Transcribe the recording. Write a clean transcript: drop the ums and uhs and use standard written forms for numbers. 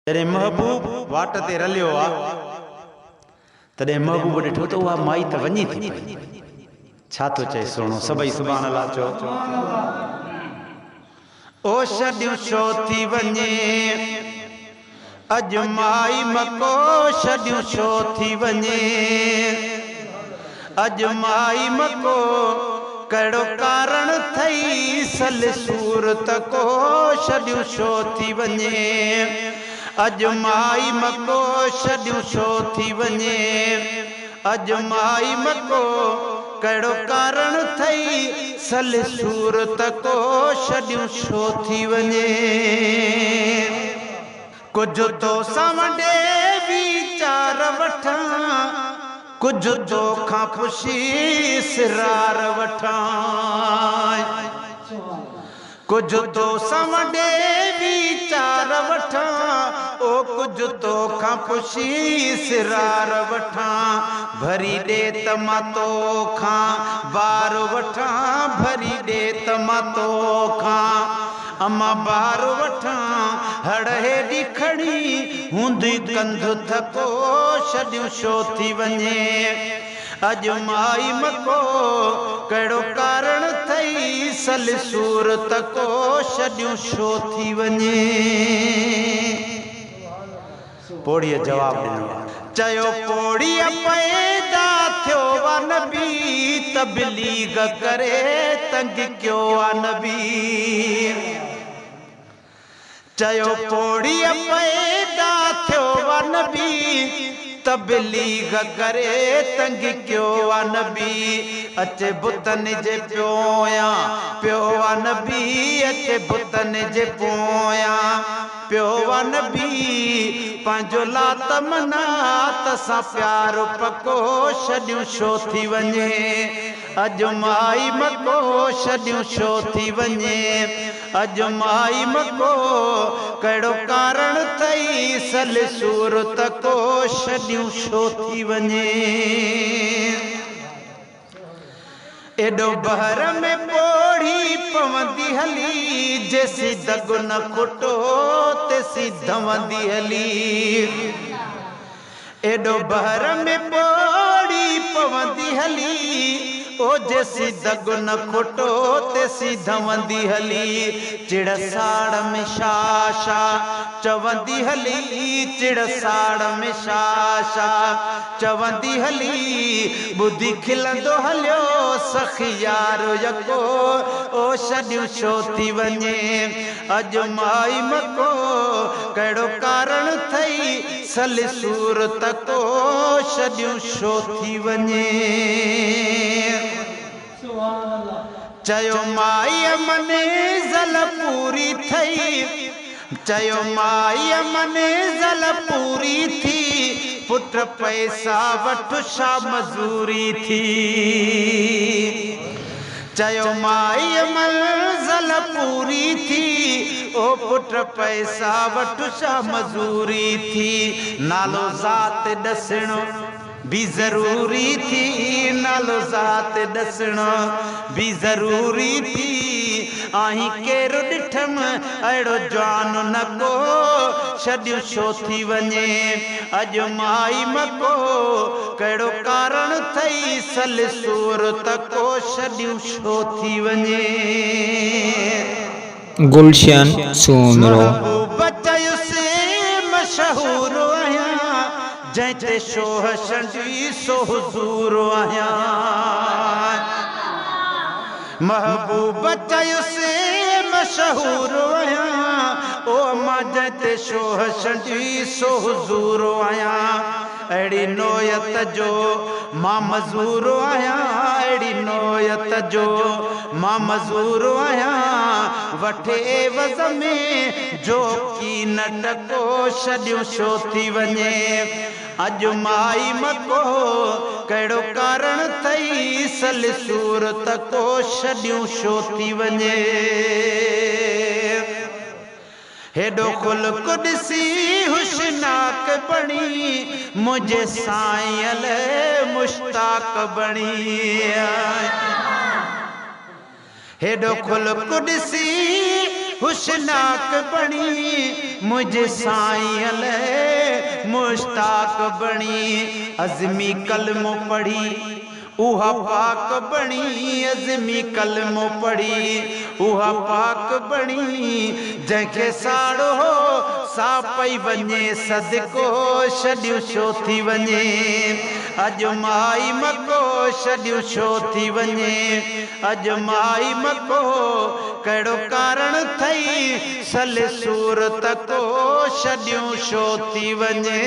जॾहिं महबूब वाट ते रलियो आ तॾहिं महबूब ॾिठो त उहा माई त वञी थी पई। छा थो चए सुहिणो, सभई सुभान अल्लाह चओ। ओ छॾियूं छो थी वञे अॼु माई मको, छॾियूं छो थी वञे अॼु माई मको, कहिड़ो कारण थई सल सूरत को, छॾियूं छो थी वञे अॼु माई मको, छॾियूं छो थी वञे अॼु माई मको, कहिड़ो कारण थई सल सूरत को, छॾियूं छो थी वञे। कुझु तो सामने वीचार वठां, कुझु तो खां पुछी सिरार वठां, कुझु तो सामने वीचार वठां, ओ कुझु तो खां पुछी सिरार वठां, भरी ॾे त मां तो खां बार वठां, भरी ॾे त मां तो खां अम्मा बार वठां, हड़ हेॾी खड़ी हूंदी कंध थको, छॾियूं छो थी वञे अॼु माई मको, कहिड़ो कारण थई सल सूरत को, छॾियूं छो थी वञे। पोड़ीअ जवाब ॾिनो, चयो पोड़ीअ पैदा थियो आ नबी, तबलीग करे तंग कयो आ नबी, चयो पोड़ीअ पैदा थियो आ नबी, तबलीग करे तंग कयो आ नबी, अचे बुतन जे पोयां पियो आ नबी, अचे बुतन जे पोयां पियो आ नबी, पंहिंजो लात मनात सां प्यार पको, छॾियूं छो थी वञे अॼु माई मको, छॾियूं छो थी वञे अॼु माई मको, कहिड़ो कारण थई सल सूरत को, छॾियूं छो थी वञे। एॾो बहर में पोड़ी पवंदी हली, जेसी दग न खुटो तेसी धवंदी हली, एॾो बहर में पोड़ी पवंदी हली, ओ जेसी दग न खुटो तेसी धवंदी हली, चिड़ साड़ में छा छा चवंदी हली, चिड़ साड़ में छा छा चवंदी हली, ॿुधी खिलंदो हलियो सखी यार यको, ओ छॾियूं छो थी वञे अॼु माई मको, कहिड़ो कारण थई सल सूरत को, छॾियूं छो थी वञे। चयो माई मंज़िल पूरी थई, चयो माई मंज़िल पूरी थी, पुट पैसा वठ छा मजूरी थी, चयो माई मंज़िल पूरी थी, ओ पुट पैसा वठ छा मजूरी थी, नालो ज़ात ॾसणो भी ज़रूरी थी, नालो ज़ात ॾसणो भी ज़रूरी थी, आहीं केरु ॾिठम अहिड़ो जवान न को, छॾियूं छो थी वञे अॼु माई मको, कहिड़ो कारण थई सल सूरत को, छॾियूं छो थी वञे। गुलशन सूमरो बचयुसि मशहूर आहियां, जंहिंते शोह छंडी सो हुज़ूर आहियां, महबूब चयुसि मशहूर आहियां, ओ मां जंहिंते शोह छंडी सो हुज़ूर आहियां, अहिड़ी नोयत जो मां मज़ूर आहियां, अहिड़ी नोयत जो मां मज़ूर आहियां, वठे एवज़ में जो की न टको, छॾियूं छो थी वञे अॼु माई मको, कहिड़ो कारण थई सल सूरत को, छॾियूं छो थी वञे। हेॾो खुल्क ॾिसी हुशनाक बणी, मुंहिंजे साईं मुश्ताक बणी, हेॾो खुल्क ॾिसी हुशनाक बणी मुझे साईं ले मुश्ताक बणी अज़मी कलमो पढ़ी उहा पाक बणी अज़मी कलमो पढ़ी उहा पाक बणी जंहिंखे साड़ो सा पई वञे सदको छॾियो छो थी वञे अॼु माई मको छॾियो छो थी वञे अॼु माई मको कहिड़ो कारण थई सल सूरत को छॾियो छो थी वञे।